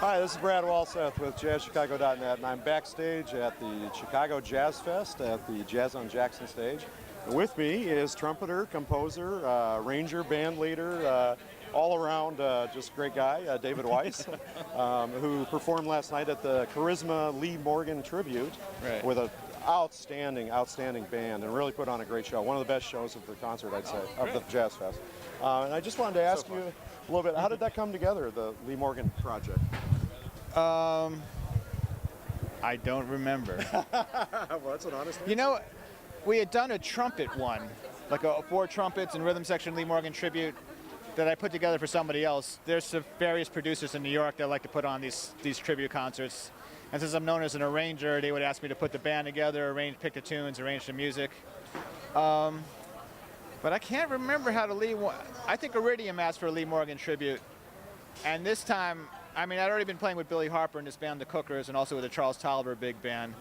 Hi, this is Brad Walseth with JazzChicago.net, and I'm backstage at the Chicago Jazz Fest at the Jazz on Jackson stage. And with me is trumpeter, composer, arranger, band leader, all around just great guy, David Weiss, who performed last night at the Charisma Lee Morgan Tribute with an outstanding band and really put on a great show. One of the best shows of the concert, I'd say, of the Jazz Fest. And I just wanted to ask you a little bit, how did that come together, the Lee Morgan project? I don't remember. Well, that's an honest answer. You know, we had done a trumpet one, like a 4 trumpets and rhythm section Lee Morgan tribute that I put together for somebody else. There's some various producers in New York that like to put on these tribute concerts. And since I'm known as an arranger, they would ask me to put the band together, pick the tunes, arrange the music. But I can't remember how to I think Iridium asked for a Lee Morgan tribute. And this time, I mean, I'd already been playing with Billy Harper in this band, The Cookers, and also with the Charles Tolliver big band.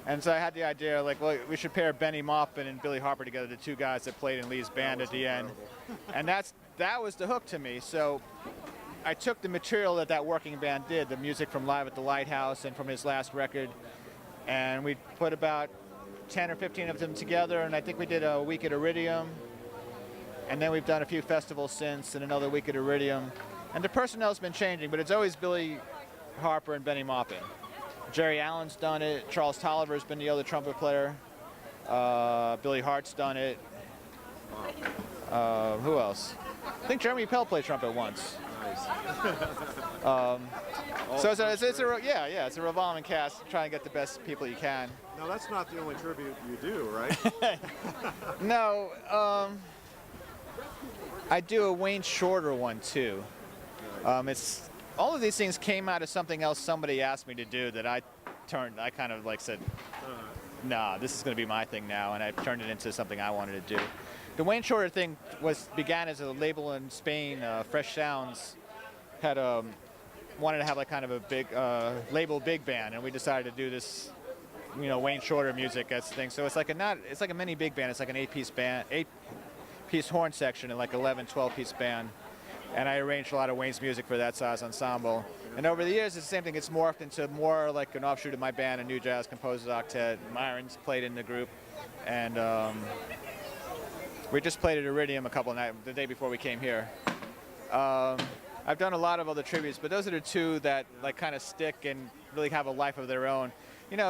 And so I had the idea, like, well, we should pair Benny Maupin and Billy Harper together, the 2 guys that played in Lee's band at the end. And that was the hook to me. So I took the material that working band did, the music from Live at the Lighthouse and from his last record, and we put about 10 or 15 of them together, and I think we did a week at Iridium. And then we've done a few festivals since, and another week at Iridium. And the personnel's been changing, but it's always Billy Harper and Benny Maupin. Jerry Allen's done it. Charles Tolliver's been the other trumpet player. Billy Hart's done it. Who else? I think Jeremy Pell played trumpet once. Nice. So it's a revolving cast, trying to get the best people you can. Now, that's not the only tribute you do, right? No. I do a Wayne Shorter one too. All of these things came out of something else somebody asked me to do that I kind of like said, nah, this is going to be my thing now, and I turned it into something I wanted to do. The Wayne Shorter thing began as a label in Spain. Fresh Sounds had wanted to have like kind of a big label big band, and we decided to do this, Wayne Shorter music as a thing. So it's like a mini big band. It's like an 8-piece band, 8-piece horn section and like 11, 12-piece band. And I arranged a lot of Wayne's music for that size ensemble. And over the years, it's the same thing. It's morphed into more like an offshoot of my band, a new jazz composers octet. Myron's played in the group. And we just played at Iridium a couple of nights, the day before we came here. I've done a lot of other tributes, but those are the 2 that like kind of stick and really have a life of their own.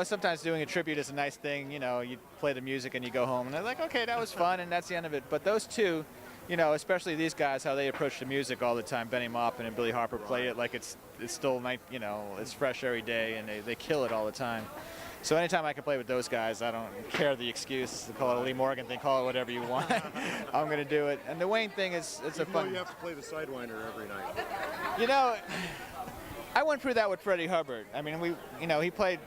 Sometimes doing a tribute is a nice thing. You play the music and you go home, and they're like, okay, that was fun, and that's the end of it. But those 2, especially these guys, how they approach the music all the time. Benny Maupin and Billy Harper play it like it's still night, it's fresh every day, and they kill it all the time. So anytime I can play with those guys, I don't care the excuse to call it a Lee Morgan thing, call it whatever you want. I'm going to do it. And the Wayne thing it's a fun. You have to play the Sidewinder every night. I went through that with Freddie Hubbard. I mean, he played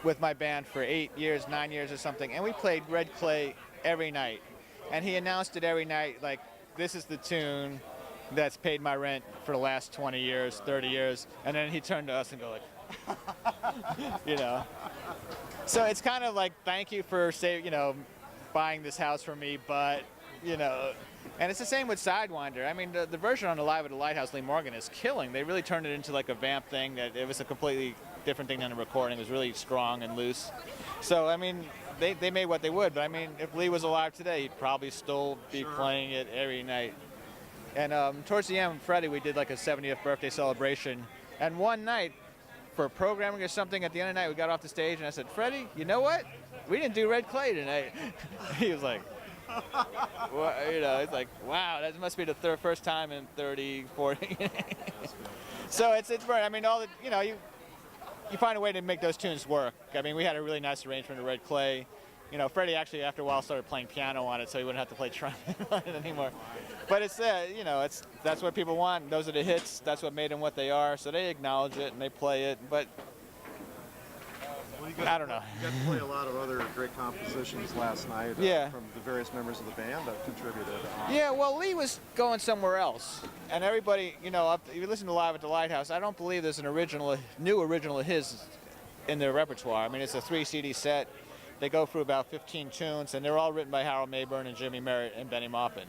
with my band for 8 years, 9 years or something, and we played Red Clay every night. And he announced it every night, like, this is the tune that's paid my rent for the last 20 years, 30 years. And then he turned to us and go like, So it's kind of like, thank you for, buying this house for me, but, And it's the same with Sidewinder. I mean, the version on the Live at the Lighthouse, Lee Morgan, is killing. They really turned it into like a vamp thing. That it was a completely different thing than a recording. It was really strong and loose. So, I mean, they made what they would. But, I mean, if Lee was alive today, he'd probably still be playing it every night. And towards the end, Freddie, we did like a 70th birthday celebration. And one night, for programming or something, at the end of the night, we got off the stage, and I said, Freddie, you know what? We didn't do Red Clay tonight. He was like, well, it's like, wow, that must be the first time in 30, 40. So it's I mean, all the, you find a way to make those tunes work. I mean, we had a really nice arrangement of Red Clay. Freddie actually after a while started playing piano on it, so he wouldn't have to play trumpet on it anymore. But it's that's what people want. Those are the hits. That's what made them what they are. So they acknowledge it and they play it. But I don't know. You got to play a lot of other great compositions last night from the various members of the band that contributed. Yeah, well, Lee was going somewhere else. And everybody, if you listen to Live at the Lighthouse, I don't believe there's an new original of his in their repertoire. I mean, it's a 3-CD set. They go through about 15 tunes, and they're all written by Harold Mayburn and Jimmy Merritt and Benny Maupin.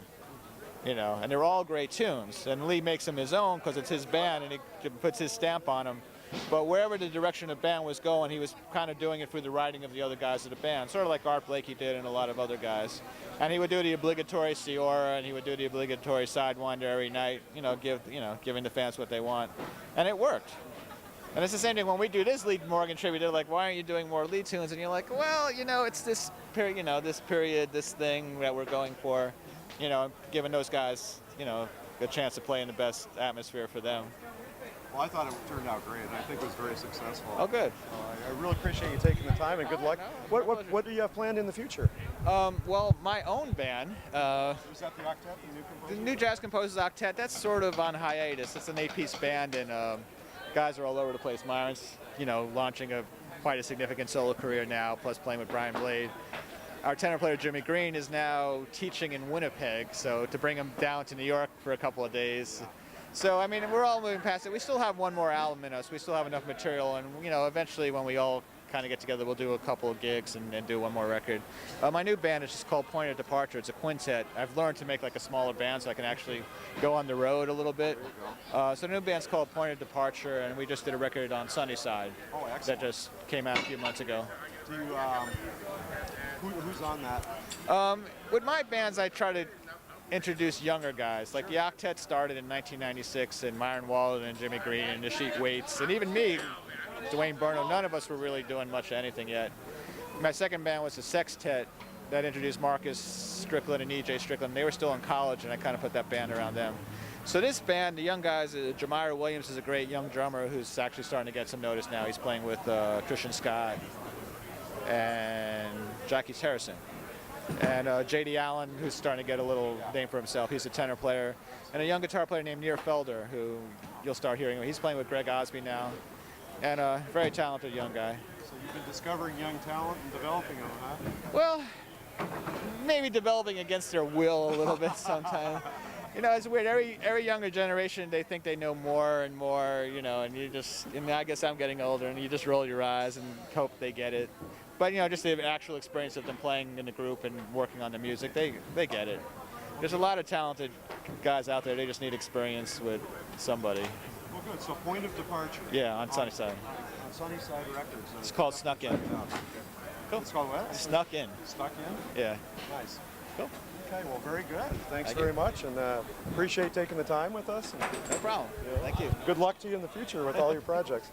you know, and they're all great tunes. And Lee makes them his own because it's his band and he puts his stamp on them. But wherever the direction of the band was going, he was kind of doing it through the writing of the other guys of the band, sort of like Art Blakey did and a lot of other guys. And he would do the obligatory Ciora and he would do the obligatory Sidewinder every night, giving the fans what they want. And it worked. And it's the same thing when we do this Lee Morgan tribute. They're like, "Why aren't you doing more Lee tunes?" And you're like, "Well, it's this period, this thing that we're going for, giving those guys, a chance to play in the best atmosphere for them." Well, I thought it turned out great. I think it was very successful. Oh, good. I really appreciate you taking the time and good luck. What do you have planned in the future? Well, my own band, Was that the Octet, the new composer? the New Jazz Composers Octet, that's sort of on hiatus. It's an 8-piece band, and guys are all over the place. Myron's, launching quite a significant solo career now, plus playing with Brian Blade. Our tenor player, Jimmy Green, is now teaching in Winnipeg, so to bring him down to New York for a couple of days. So, I mean, we're all moving past it. We still have one more album in us. We still have enough material, and, eventually when we all kind of get together, we'll do a couple of gigs and do one more record. My new band is just called Point of Departure. It's a quintet. I've learned to make like a smaller band so I can actually go on the road a little bit. So the new band's called Point of Departure, and we just did a record on Sunnyside. Oh, excellent. That just came out a few months ago. Do you, who's on that? With my bands, I try to introduce younger guys. Like the Octet started in 1996, and Myron Walden and Jimmy Green and Nisheet Waits, and even me, Dwayne Burnham, none of us were really doing much of anything yet. My second band was the Sextet that introduced Marcus Strickland and E.J. Strickland. They were still in college, and I kind of put that band around them. So this band, the young guys, Jamira Williams is a great young drummer who's actually starting to get some notice now. He's playing with Christian Scott and Jackie Harrison. And J.D. Allen, who's starting to get a little name for himself. He's a tenor player. And a young guitar player named Nir Felder, who you'll start hearing. He's playing with Greg Osby now. And a very talented young guy. So you've been discovering young talent and developing them, huh? Well, maybe developing against their will a little bit sometimes. It's weird. Every younger generation, they think they know more and more, and I guess I'm getting older, and you just roll your eyes and hope they get it. But, just the actual experience of them playing in the group and working on the music, they get it. There's a lot of talented guys out there. They just need experience with somebody. Well, good. So Point of Departure. Yeah, on Sunnyside. On Sunnyside Records. It's called Snuck In. Cool. It's called what? Snuck In. Snuck In? Yeah. Nice. Cool. Okay, well, very good. Thanks Thank very you. much, and appreciate taking the time with us. No problem. Thank you. Good luck to you in the future with all your projects.